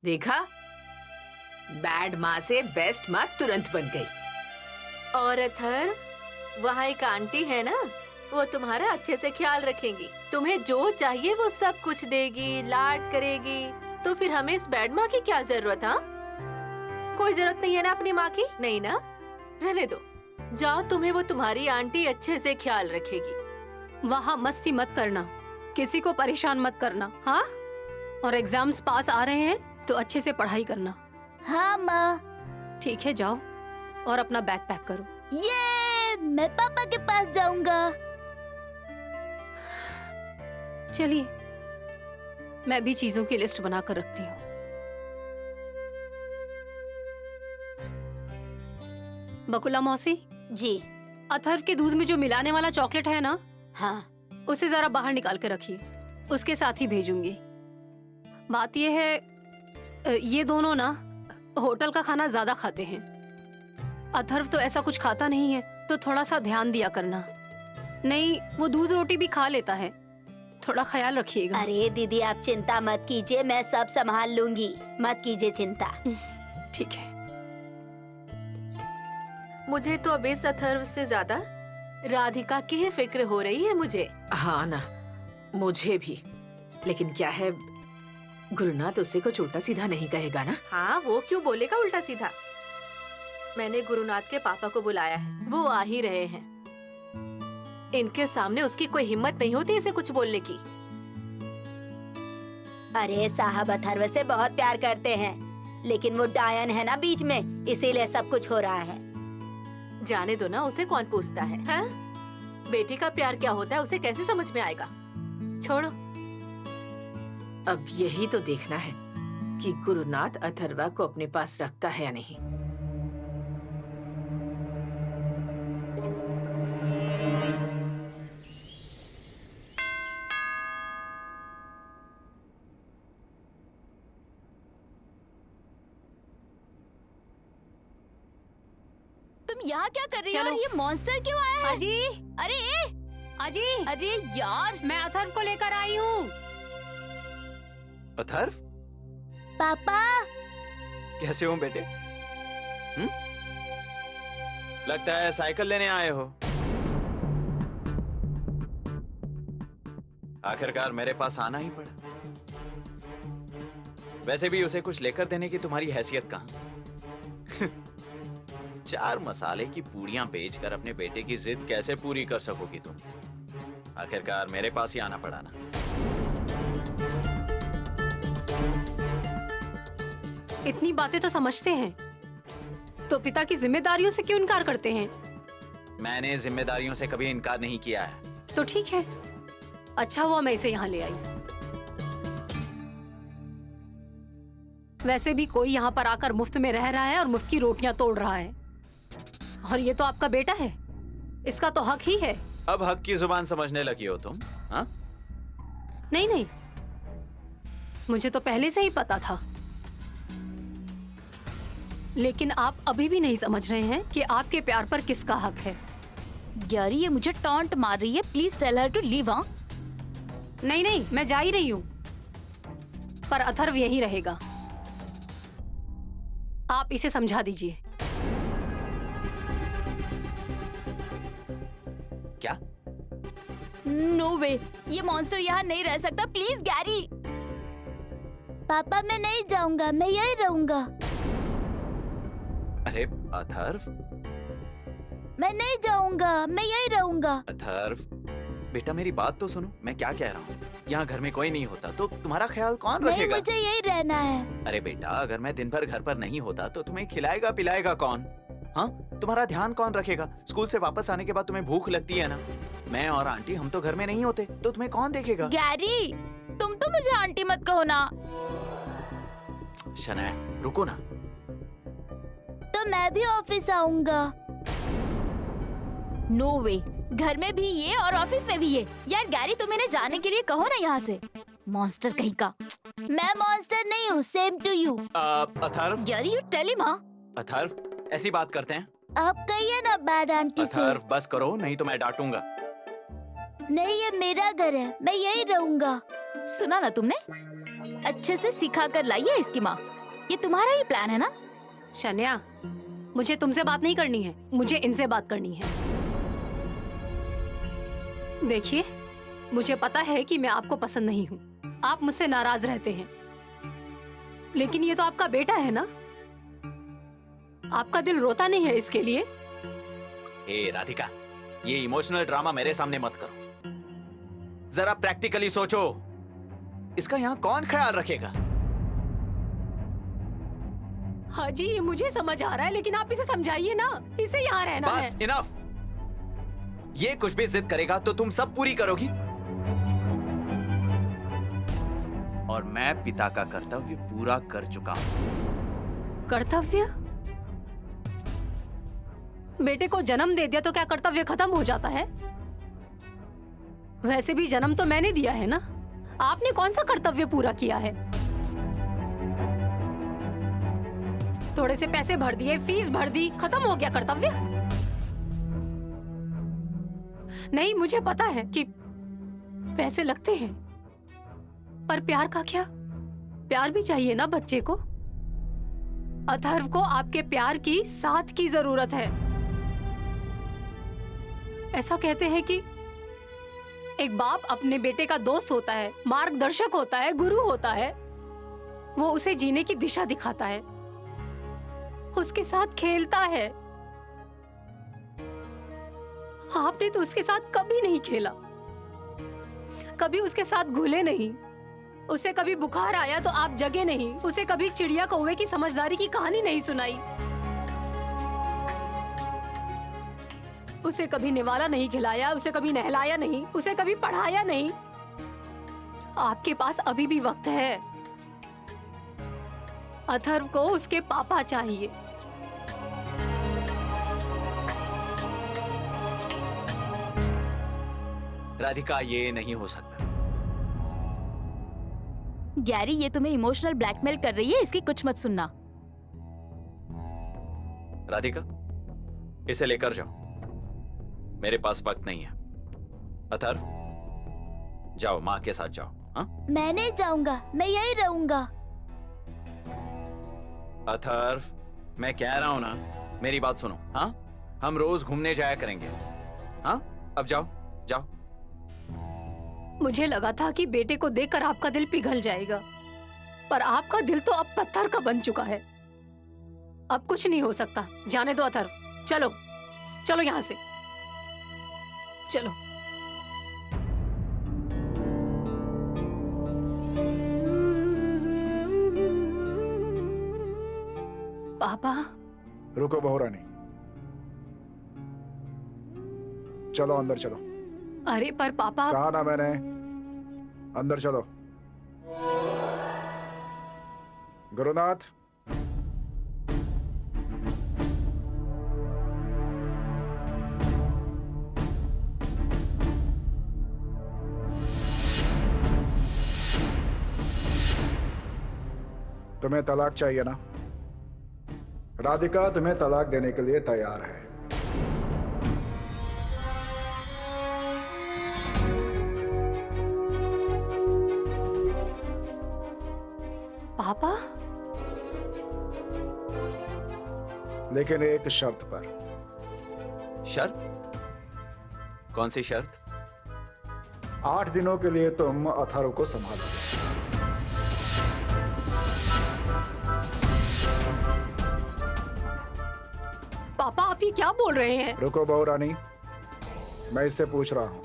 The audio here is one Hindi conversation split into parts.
देखा, बैड माँ से बेस्ट माँ तुरंत बन गई। और अथर, वहाँ एक आंटी है ना, वो तुम्हारा अच्छे से ख्याल रखेंगी। तुम्हें जो चाहिए वो सब कुछ देगी, लाड करेगी। तो फिर हमें इस बैड माँ की क्या जरूरत? हाँ, कोई जरूरत नहीं है ना अपनी माँ की, नहीं ना? रहने दो, जाओ, तुम्हें वो तुम्हारी आंटी अच्छे से ख्याल रखेगी। वहाँ मस्ती मत करना, किसी को परेशान मत करना, हाँ? और एग्जाम्स पास आ रहे हैं तो अच्छे से पढ़ाई करना। हाँ माँ। ठीक है, जाओ और अपना बैग पैक करो। ये मैं पापा के पास जाऊंगा। चलिए, मैं भी चीजों की लिस्ट बनाकर रखती हूँ। बकुला मौसी जी। अथर्व के दूध में जो मिलाने वाला चॉकलेट है ना, हाँ। उसे जरा बाहर निकाल के रखिए, उसके साथ ही भेजूंगी। बात ये है, ये दोनों ना होटल का खाना ज्यादा खाते हैं। अथर्व तो ऐसा कुछ खाता नहीं है, तो थोड़ा सा ध्यान दिया करना। नहीं, वो दूध रोटी भी खा लेता है, थोड़ा ख्याल रखिएगा। अरे दीदी, आप चिंता मत कीजिए, मैं सब संभाल लूंगी, मत कीजिए चिंता। ठीक है। मुझे तो अब इस अथर्व से ज्यादा राधिका की ही फिक्र हो रही है मुझे। हाँ ना, मुझे भी। लेकिन क्या है, गुरुनाथ उसे कुछ उल्टा सीधा नहीं कहेगा ना? हाँ, वो क्यों बोलेगा उल्टा सीधा? मैंने गुरुनाथ के पापा को बुलाया है, वो आ ही रहे हैं। इनके सामने उसकी कोई हिम्मत नहीं होती इसे कुछ बोलने की। अरे साहब अथर्व से बहुत प्यार करते हैं, लेकिन वो डायन है ना बीच में, इसीलिए सब कुछ हो रहा है। जाने दो ना, उसे कौन पूछता है, हाँ? बेटी का प्यार क्या होता है उसे कैसे समझ में आएगा? छोड़ो। अब यही तो देखना है कि गुरुनाथ अथर्वा को अपने पास रखता है या नहीं। तुम यहाँ क्या कर रही हो? चलो। और ये मॉन्स्टर क्यों आया है? अजी, अरे अजी, अरे यार, मैं अथर्व को लेकर आई हूँ। अथर्व, पापा। कैसे हो बेटे? लगता है साइकिल लेने आए हो। आखिरकार मेरे पास आना ही पड़ा। वैसे भी उसे कुछ लेकर देने की तुम्हारी हैसियत कहाँ? 4 मसाले की पूड़ियां बेचकर अपने बेटे की जिद कैसे पूरी कर सकोगी तुम? आखिरकार मेरे पास ही आना पड़ा ना। इतनी बातें तो समझते हैं, तो पिता की जिम्मेदारियों से क्यों इनकार करते हैं? मैंने जिम्मेदारियों से कभी इनकार नहीं किया है। तो ठीक है, अच्छा हुआ मैं इसे यहाँ ले आई। वैसे भी कोई यहाँ पर आकर मुफ्त में रह रहा है और मुफ्त की रोटियां तोड़ रहा है, और ये तो आपका बेटा है, इसका तो हक ही है। अब हक की जुबान समझने लगी हो तुम? हाँ? नहीं नहीं, मुझे तो पहले से ही पता था, लेकिन आप अभी भी नहीं समझ रहे हैं कि आपके प्यार पर किसका हक है। गैरी, ये मुझे टॉन्ट मार रही है, please tell her to leave. हाँ, नहीं नहीं, मैं जा ही रही हूँ, पर अथर्व यही रहेगा। आप इसे समझा दीजिए। क्या? नो वे, ये मॉन्स्टर यहाँ नहीं रह सकता, प्लीज गैरी। पापा, मैं नहीं जाऊंगा, मैं यही रहूंगा। अरे अथर्व, मैं नहीं जाऊंगा, मैं यही रहूंगा। अथर्व बेटा, मेरी बात तो सुनो, मैं क्या कह रहा हूँ। यहाँ घर में कोई नहीं होता तो तुम्हारा ख्याल कौन नहीं, रखेगा? मुझे यही रहना है। अरे बेटा, अगर मैं दिन भर घर पर नहीं होता तो तुम्हें खिलाएगा पिलाएगा कौन? हाँ, तुम्हारा ध्यान कौन रखेगा? स्कूल से वापस आने के बाद तुम्हें भूख लगती है ना, मैं और आंटी हम तो घर में नहीं होते, तो तुम्हें कौन देखेगा? गैरी, तुम तो मुझे आंटी मत कहो ना। शनाया, रुको ना। तो मैं भी ऑफिस आऊंगा। नो वे, घर में भी ये और ऑफिस में भी ये। यार गैरी, तुम इन्हें जाने के लिए कहो ना यहाँ से। मॉन्स्टर कहीं का। मैं मॉन्स्टर नहीं हूँ, same to you. Atharv, Gary, you tell him. हाँ, अथर्व, ऐसी बात करते हैं? आप कहिए ना बैड आंटी से। अथर्व, बस करो, नहीं तो मैं डांटूंगा। नहीं, ये मेरा घर है, मैं यही रहूंगा। सुना ना तुमने? अच्छे से सिखा कर लाई है इसकी माँ। ये तुम्हारा ही प्लान है ना? शन्या, मुझे तुमसे बात नहीं करनी है, मुझे इनसे बात करनी है। देखिए, मुझे पता है कि मैं आपको पसंद नहीं हूँ, आप मुझसे नाराज रहते हैं, लेकिन ये तो आपका बेटा है ना? आपका दिल रोता नहीं है इसके लिए? हे राधिका, ये इमोशनल ड्रामा मेरे सामने मत करो। जरा प्रैक्टिकली सोचो, इसका यहाँ कौन ख्याल रखेगा? हाँ जी, ये मुझे समझ आ रहा है, लेकिन आप इसे समझाइए ना, इसे यहाँ रहना है। बस इनफ। ये कुछ भी जिद करेगा तो तुम सब पूरी करोगी, और मैं पिता का कर्तव्य पूरा कर चुका हूं। कर्तव्य? बेटे को जन्म दे दिया तो क्या कर्तव्य खत्म हो जाता है? वैसे भी जन्म तो मैंने दिया है ना, आपने कौन सा कर्तव्य पूरा किया है? थोड़े से पैसे भर दिए, फीस भर दी, खत्म हो गया कर्तव्य? नहीं, मुझे पता है कि पैसे लगते हैं, पर प्यार का क्या? प्यार भी चाहिए ना बच्चे को। अथर्व को आपके प्यार की, साथ की जरूरत है। ऐसा कहते हैं कि एक बाप अपने बेटे का दोस्त होता है, मार्गदर्शक होता है, गुरु होता है। वो उसे जीने की दिशा दिखाता है, उसके साथ खेलता है। आपने तो उसके साथ कभी नहीं खेला, कभी उसके साथ घुले नहीं। उसे कभी बुखार आया तो आप जगे नहीं, उसे कभी चिड़िया कौवे की समझदारी की कहानी नहीं सुनाई, उसे कभी निवाला नहीं खिलाया, उसे कभी नहलाया नहीं, उसे कभी पढ़ाया नहीं। आपके पास अभी भी वक्त है। अथर्व को उसके पापा चाहिए। राधिका, ये नहीं हो सकता। गैरी, ये तुम्हें इमोशनल ब्लैकमेल कर रही है, इसकी कुछ मत सुनना। राधिका, इसे लेकर जाओ, मेरे पास वक्त नहीं है। अथर्व, जाओ, माँ के साथ जाओ। हाँ? मैं नहीं जाऊंगा, मैं यही रहूंगा। अथर्व, मैं कह रहा हूं ना, मेरी बात सुनो। हाँ, हम रोज घूमने जाया करेंगे। हाँ, अब जाओ जाओ। मुझे लगा था कि बेटे को देखकर आपका दिल पिघल जाएगा, पर आपका दिल तो अब पत्थर का बन चुका है। अब कुछ नहीं हो सकता। जाने दो अथर्व, चलो चलो यहाँ से, चलो। पापा। रुको बहुरानी, चलो अंदर चलो। अरे पर पापा। कहा ना मैंने, अंदर चलो। गुरुनाथ, तुम्हें तलाक चाहिए ना? राधिका तुम्हें तलाक देने के लिए तैयार है। पापा? लेकिन एक शर्त पर। शर्त? कौन सी शर्त? 8 दिनों के लिए तुम अथर्व को संभालोगे। पापा, आप ये क्या बोल रहे हैं? रुको बहुरानी, मैं इससे पूछ रहा हूं,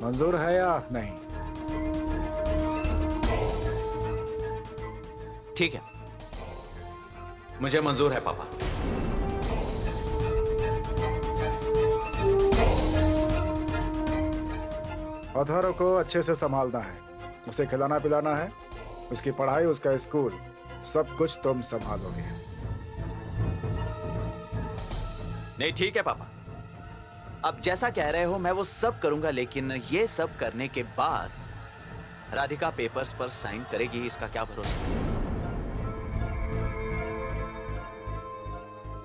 मंजूर है या नहीं? ठीक है, मुझे मंजूर है पापा। अथर्व को अच्छे से संभालना है, उसे खिलाना पिलाना है, उसकी पढ़ाई, उसका स्कूल, सब कुछ तुम संभालोगे। नहीं, ठीक है पापा, अब जैसा कह रहे हो मैं वो सब करूंगा, लेकिन ये सब करने के बाद राधिका पेपर्स पर साइन करेगी, इसका क्या भरोसा?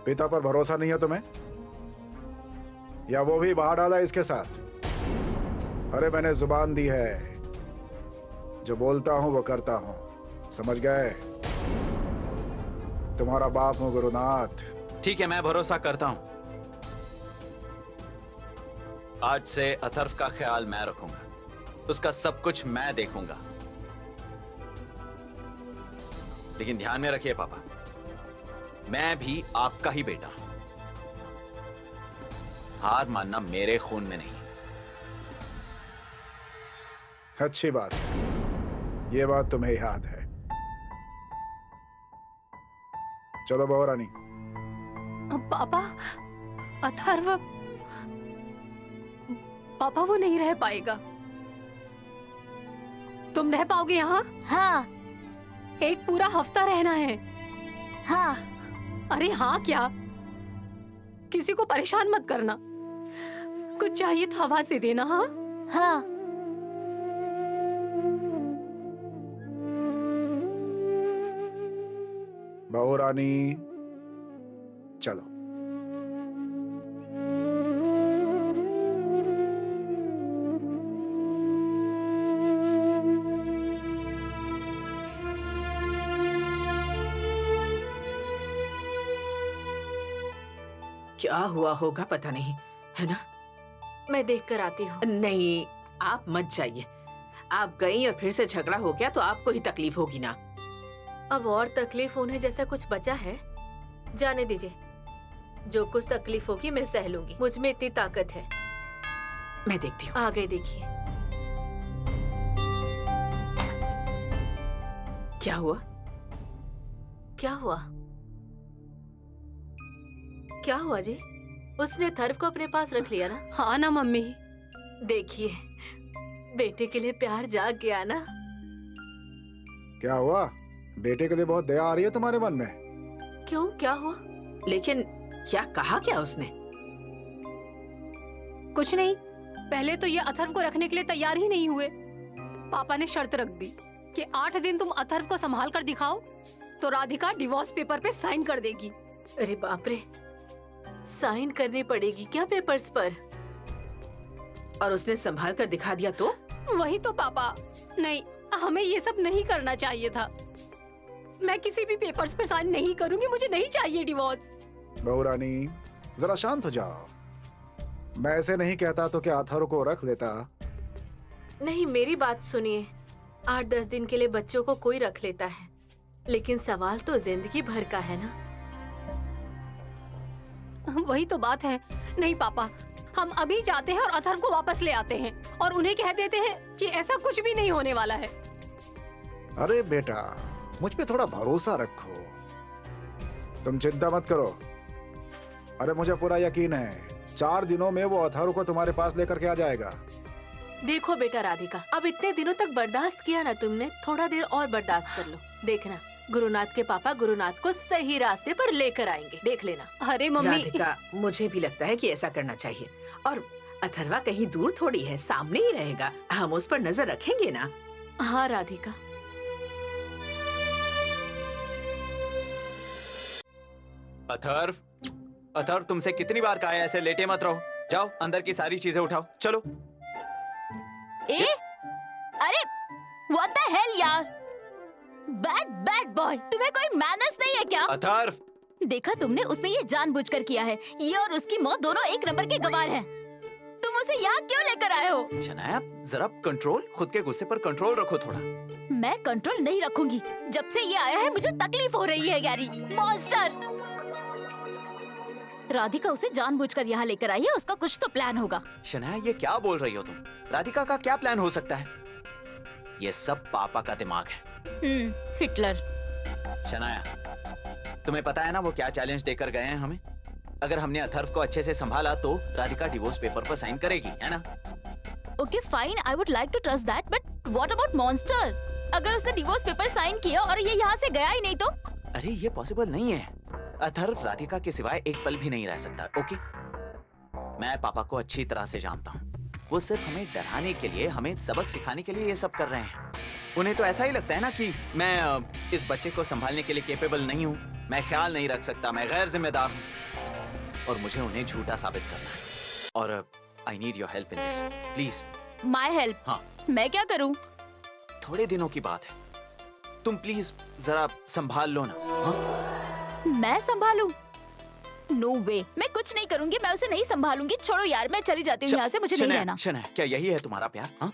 पिता पर भरोसा नहीं है तुम्हें? या वो भी बाहर डाला इसके साथ? अरे मैंने जुबान दी है, जो बोलता हूँ वो करता हूँ, समझ गए? तुम्हारा बाप हूँ गुरुनाथ। ठीक है, मैं भरोसा करता हूं। आज से अथर्व का ख्याल मैं रखूंगा, उसका सब कुछ मैं देखूंगा। लेकिन ध्यान में रखिए पापा, मैं भी आपका ही बेटा हूं। हार मानना मेरे खून में नहीं। अच्छी बात है, ये बात तुम्हें याद है। चलो बहू रानी। पापा, अथर्व, पापा वो नहीं रह पाएगा। तुम रह पाओगे यहाँ? हाँ एक पूरा हफ्ता रहना है। हाँ। अरे हाँ क्या? किसी को परेशान मत करना। कुछ चाहिए तो हवा से देना। हाँ हाँ। बहू रानी चलो। क्या हुआ होगा पता नहीं, है ना? मैं देख कर आती हूँ। नहीं, आप मत जाइए। आप गई और फिर से झगड़ा हो गया तो आपको ही तकलीफ होगी ना। अब और तकलीफ होने जैसा कुछ बचा है? जाने दीजिए, जो कुछ तकलीफ होगी मैं सह लूंगी। मुझ में इतनी ताकत है। मैं देखती हूँ। आ गए, देखिए। क्या हुआ? क्या हुआ? क्या हुआ जी? उसने थर्व को अपने पास रख लिया ना? हाँ ना मम्मी। देखिए, बेटे के लिए प्यार जाग गया ना। क्या हुआ? बेटे के लिए बहुत दया आ रही है तुम्हारे मन में? क्यों, क्या हुआ? लेकिन क्या कहा क्या उसने? कुछ नहीं, पहले तो ये अथर्व को रखने के लिए तैयार ही नहीं हुए। पापा ने शर्त रख दी कि 8 दिन तुम अथर्व को संभाल कर दिखाओ तो राधिका डिवोर्स पेपर पे साइन कर देगी। अरे बाप रे, साइन करनी पड़ेगी क्या पेपर्स पर? और उसने संभाल कर दिखा दिया तो? वही तो पापा, नहीं, हमें ये सब नहीं करना चाहिए था। मैं किसी भी पेपर्स पर साइन नहीं करूंगी, मुझे नहीं चाहिए डिवोर्स। बहू रानी जरा शांत हो जाओ। मैं ऐसे नहीं कहता तो क्या अथर्व को रख लेता? नहीं, मेरी बात सुनिए। 8-10 दिन के लिए बच्चों को कोई रख लेता है, लेकिन सवाल तो जिंदगी भर का है ना। वही तो बात है। नहीं पापा, हम अभी जाते हैं और अथर्व को वापस ले आते हैं और उन्हें कह देते हैं कि ऐसा कुछ भी नहीं होने वाला है। अरे बेटा, मुझ पे थोड़ा भरोसा रखो। तुम चिंता मत करो। अरे मुझे पूरा यकीन है 4 दिनों में वो अथर्व को तुम्हारे पास लेकर के आ जाएगा। देखो बेटा राधिका, अब इतने दिनों तक बर्दाश्त किया ना तुमने, थोड़ा देर और बर्दाश्त कर लो। देखना, गुरुनाथ के पापा गुरुनाथ को सही रास्ते पर लेकर आएंगे, देख लेना। अरे मम्मी, राधिका, मुझे भी लगता है कि ऐसा करना चाहिए। और अथर्वा कहीं दूर थोड़ी है, सामने ही रहेगा। हम उस पर नजर रखेंगे ना। हाँ राधिका। अथर्व, अथर्व तुमसे कितनी बार कहा है ऐसे लेटे मत रहो। जाओ अंदर की सारी चीजें उठाओ, चलो। ए? अरे व्हाट द हेल यार, बैड बैड बॉय, तुम्हें कोई मैनर्स नहीं है क्या? अथर्व, देखा तुमने, उसने ये जानबूझकर किया है। ये और उसकी मौत दोनों एक नंबर के गवार हैं। तुम उसे यहाँ क्यों लेकर आए हो? शनाया जरा कंट्रोल, खुद के गुस्से पर कंट्रोल रखो थोड़ा। मैं कंट्रोल नहीं रखूंगी। जब से ये आया है मुझे तकलीफ हो रही है गैरी। मॉन्स्टर! राधिका उसे जानबूझकर यहाँ लेकर आई है, उसका कुछ तो प्लान होगा। शनाया ये क्या बोल रही हो तुम? राधिका का क्या प्लान हो सकता है? ये सब पापा का दिमाग है। हिटलर। शनाया, तुम्हें पता है ना वो क्या चैलेंज देकर गए हैं हमें? अगर हमने अथर्व को अच्छे से संभाला तो राधिका डिवोर्स पेपर पर साइन करेगी, है ना? Okay fine, I would like to trust that, but what about monster? अगर उसने डिवोर्स पेपर साइन किया और ये यहाँ से गया ही नहीं तो? अरे ये पॉसिबल नहीं है। अथर्व राधिका के सिवाय एक पल भी नहीं रह सकता। ओके, मैं पापा को अच्छी तरह से जानता हूँ। वो सिर्फ हमें डराने के लिए, हमें सबक सिखाने के लिए ये सब कर रहे हैं। उन्हें तो ऐसा ही लगता है ना कि मैं इस बच्चे को संभालने के लिए कैपेबल नहीं हूँ, मैं ख्याल नहीं रख सकता, मैं गैर जिम्मेदार हूँ, और मुझे उन्हें झूठा साबित करना है। और आई need your help in this, please. My help? हाँ। मैं क्या करूँ? थोड़े दिनों की बात है। तुम प्लीज जरा संभाल लो ना। हाँ? मैं संभालूं? नो वे, मैं कुछ नहीं करूंगी, मैं उसे नहीं संभालूंगी। छोड़ो यार, मैं चली जाती हूँ यहाँ से, मुझे नहीं रहना। शनाया, क्या यही है तुम्हारा प्यार? हाँ?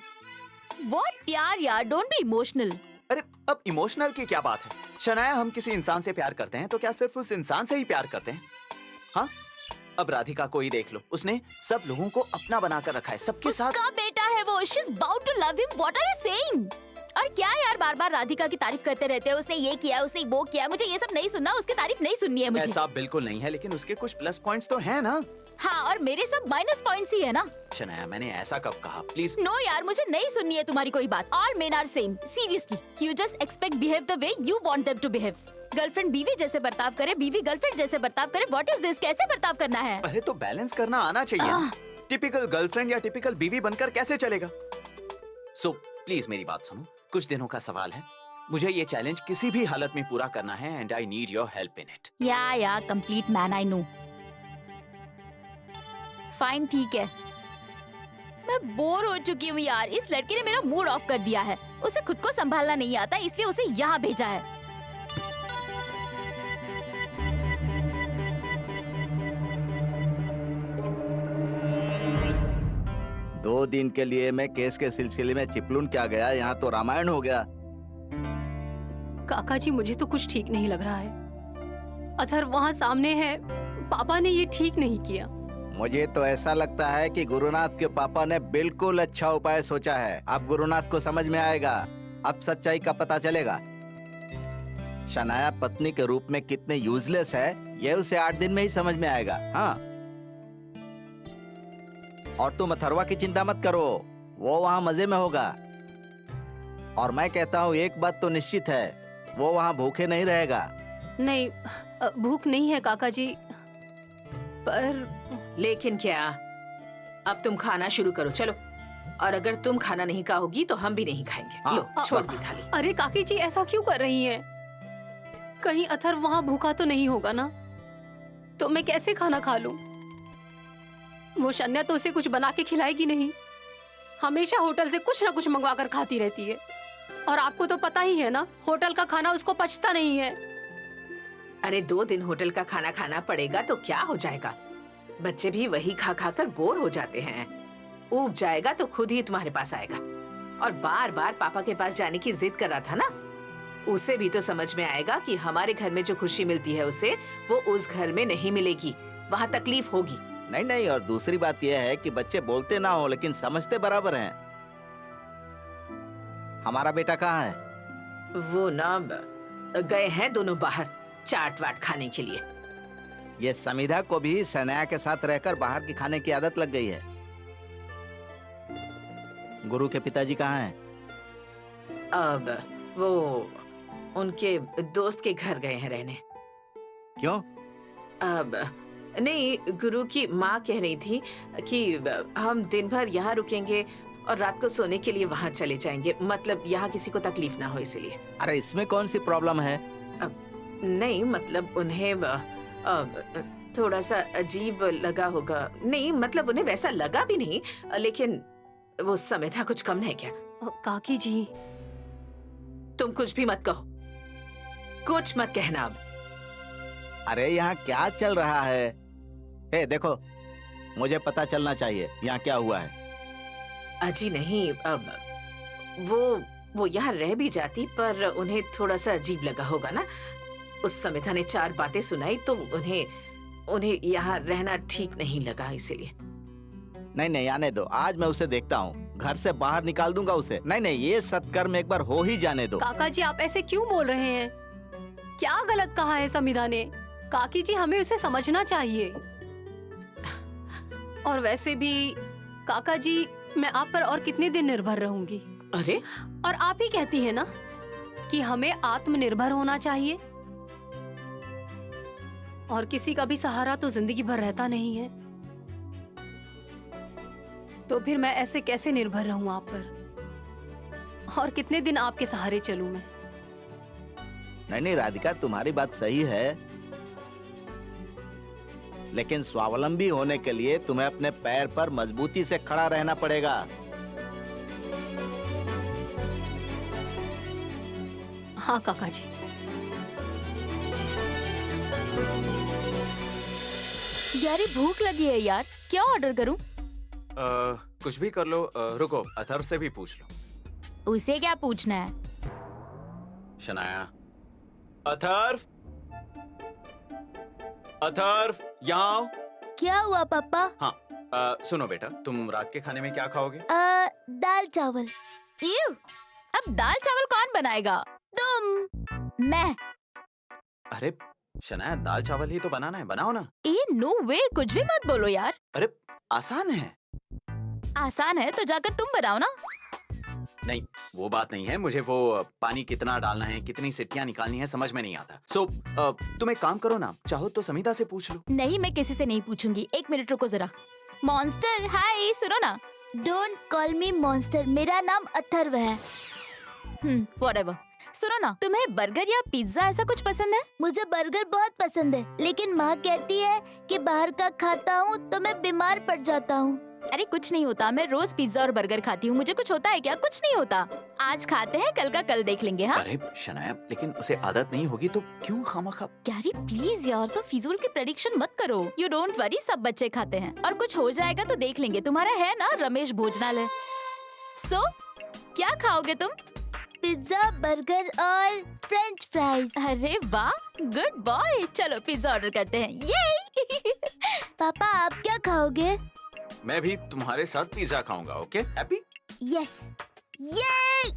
What प्यार यार, डोंट बी इमोशनल। अरे अब इमोशनल की क्या बात है? शनाया, हम किसी इंसान से प्यार करते हैं तो क्या सिर्फ उस इंसान से ही प्यार करते हैं? हाँ? अब राधिका को ही देख लो, उसने सब लोगों को अपना बनाकर रखा है, सबके साथ। उसका बेटा है वो, she's bound to love him, what are you saying? और क्या यार बार बार राधिका की तारीफ करते रहते हो, उसने ये किया, उसने वो किया, मुझे ये सब नहीं सुनना, उसकी तारीफ नहीं सुननी है मुझे। ऐसा बिल्कुल नहीं है, लेकिन उसके कुछ प्लस पॉइंट्स तो हैं ना। हाँ, और मेरे सब माइनस पॉइंट्स ही है ना। शनाया, मैंने ऐसा कब कहा? प्लीज। नो यार, मुझे नहीं सुननी है तुम्हारी कोई बात। All men are same, seriously. You just expect behave the way you want them to behave. Girlfriend बीवी जैसे बर्ताव करे, बीवी गर्लफ्रेंड जैसे बर्ताव करे। What is this? कैसे बर्ताव करना है? अरे तो बैलेंस करना आना चाहिए। टिपिकल गर्लफ्रेंड या टिपिकल बीवी बनकर कैसे चलेगा? सो प्लीज मेरी बात सुनो, कुछ दिनों का सवाल है, मुझे ये चैलेंज किसी भी हालत में पूरा करना है and I need your help in it. Yeah complete man, I know. Fine, ठीक है। मैं बोर हो चुकी हूँ यार, इस लड़के ने मेरा मूड ऑफ कर दिया है। उसे खुद को संभालना नहीं आता, इसलिए उसे यहाँ भेजा है। दो दिन के लिए मैं केस के सिलसिले में चिपलून क्या गया, यहाँ तो रामायण हो गया। काका जी, मुझे तो कुछ ठीक नहीं लग रहा है। अथर्व वहाँ सामने है, पापा ने ये ठीक नहीं किया। मुझे तो ऐसा लगता है कि गुरुनाथ के पापा ने बिल्कुल अच्छा उपाय सोचा है। अब गुरुनाथ को समझ में आएगा, अब सच्चाई का पता चलेगा। शनाया पत्नी के रूप में कितने यूजलेस है, ये उसे 8 दिन में ही समझ में आएगा। हाँ, और तुम अथर्वा की चिंता मत करो, वो वहाँ मजे में होगा। और मैं कहता हूँ एक बात तो निश्चित है, वो वहाँ भूखे नहीं रहेगा। नहीं, भूख नहीं है काका जी, पर लेकिन क्या? अब तुम खाना शुरू करो, चलो। और अगर तुम खाना नहीं खाओगी तो हम भी नहीं खाएंगे। हाँ, लो, छोड़ दी थाली। अरे काकी जी, ऐसा क्यों कर रही हैं? कहीं अथर्व वहाँ भूखा तो नहीं होगा ना? तो मैं कैसे खाना खा लूं? वो शन्या तो उसे कुछ बना के खिलाएगी नहीं, हमेशा होटल से कुछ ना कुछ मंगवा कर खाती रहती है। और आपको तो पता ही है ना, होटल का खाना उसको पचता नहीं है। अरे 2 दिन होटल का खाना खाना पड़ेगा तो क्या हो जाएगा? बच्चे भी वही खा खा कर बोर हो जाते हैं। ऊब जाएगा तो खुद ही तुम्हारे पास आएगा। और बार बार पापा के पास जाने की जिद कर रहा था ना, उसे भी तो समझ में आएगा कि हमारे घर में जो खुशी मिलती है उसे वो उस घर में नहीं मिलेगी, वहाँ तकलीफ होगी। नहीं, और दूसरी बात यह है कि बच्चे बोलते ना हो लेकिन समझते बराबर हैं। हमारा बेटा कहाँ है? वो ना गए हैं दोनों बाहर चाट वाट खाने के लिए। ये समिधा को भी शनाया के साथ रहकर बाहर की खाने की आदत लग गई है। गुरु के पिताजी कहाँ हैं? अब वो उनके दोस्त के घर गए हैं रहने। क्यों? अब नहीं, गुरु की माँ कह रही थी कि हम दिन भर यहाँ रुकेंगे और रात को सोने के लिए वहाँ चले जाएंगे, मतलब यहाँ किसी को तकलीफ ना हो इसलिए। अरे इसमें कौन सी प्रॉब्लम है? नहीं, मतलब उन्हें थोड़ा सा अजीब लगा होगा। नहीं, मतलब उन्हें वैसा लगा भी नहीं, लेकिन वो समय था कुछ कम है क्या? काकी जी, तुम कुछ भी मत कहो, कुछ मत कहना अब। अरे यहाँ क्या चल रहा है? हे देखो, मुझे पता चलना चाहिए यहाँ क्या हुआ है। अजी नहीं, अब वो यहाँ रह भी जाती पर उन्हें थोड़ा सा अजीब लगा होगा ना। उस समिधा ने 4 बातें सुनाई तो उन्हें यहाँ रहना ठीक नहीं लगा, इसीलिए। नहीं, आने दो, आज मैं उसे देखता हूँ, घर से बाहर निकाल दूंगा उसे। नहीं, ये सत्कर्म एक बार हो ही जाने दो। काका जी, आप ऐसे क्यों बोल रहे हैं? क्या गलत कहा है समिधा ने? काकी जी, हमें उसे समझना चाहिए। और वैसे भी काका जी, मैं आप पर और कितने दिन निर्भर रहूंगी? अरे, और आप ही कहती हैं ना कि हमें आत्मनिर्भर होना चाहिए, और किसी का भी सहारा तो जिंदगी भर रहता नहीं है। तो फिर मैं ऐसे कैसे निर्भर रहूं आप पर? और कितने दिन आपके सहारे चलूं मैं? नहीं राधिका, तुम्हारी बात सही है, लेकिन स्वावलंबी होने के लिए तुम्हें अपने पैर पर मजबूती से खड़ा रहना पड़ेगा। हाँ काका जी। यार ये भूख लगी है यार, क्या ऑर्डर करूं? कुछ भी कर लो। रुको, अथर्व से भी पूछ लो। उसे क्या पूछना है? शनाया, अथर्व, अथर्व, यहाँ आओ। क्या हुआ पापा? हाँ, सुनो बेटा, तुम रात के खाने में क्या खाओगे? दाल चावल। Ew! अब दाल चावल कौन बनाएगा? तुम? मैं? अरे शनाया, दाल चावल ही तो बनाना है, बनाओ ना। नो वे, कुछ भी मत बोलो यार। अरे आसान है। आसान है तो जाकर तुम बनाओ ना। नहीं, वो बात नहीं है। मुझे वो पानी कितना डालना है, कितनी सीटियां निकालनी है, समझ में नहीं आता। तुम एक काम करो ना, चाहो तो समीता से पूछ लो। नहीं, मैं किसी से नहीं पूछूंगी। 1 मिनट रुको जरा। मॉन्स्टर, हाय, सुनो ना। डोंट कॉल मी मॉन्स्टर, मेरा नाम अथर्व है। व्हाटएवर। सुनो ना, तुम्हें बर्गर या पिज्जा ऐसा कुछ पसंद है? मुझे बर्गर बहुत पसंद है, लेकिन माँ कहती है कि बाहर का खाता हूँ तो मैं बीमार पड़ जाता हूँ। अरे कुछ नहीं होता, मैं रोज पिज्जा और बर्गर खाती हूँ। मुझे कुछ होता है क्या? कुछ नहीं होता। आज खाते हैं, कल का कल देख लेंगे। हाँ अरे शनाया, लेकिन उसे आदत नहीं होगी तो क्यों खामखा? यारी प्लीज यार, तो फिजूल की प्रेडिक्शन मत करो। यू डोंट वरी, सब बच्चे खाते हैं और कुछ हो जाएगा तो देख लेंगे। तुम्हारा है ना रमेश भोजनालय। सो क्या खाओगे तुम? पिज्जा, बर्गर और फ्रेंच फ्राइज। अरे वाह, गुड बॉय। चलो पिज्जा ऑर्डर करते हैं। ये पापा आप क्या खाओगे? मैं भी तुम्हारे साथ पिज्जा खाऊंगा। Okay, happy? यस। ये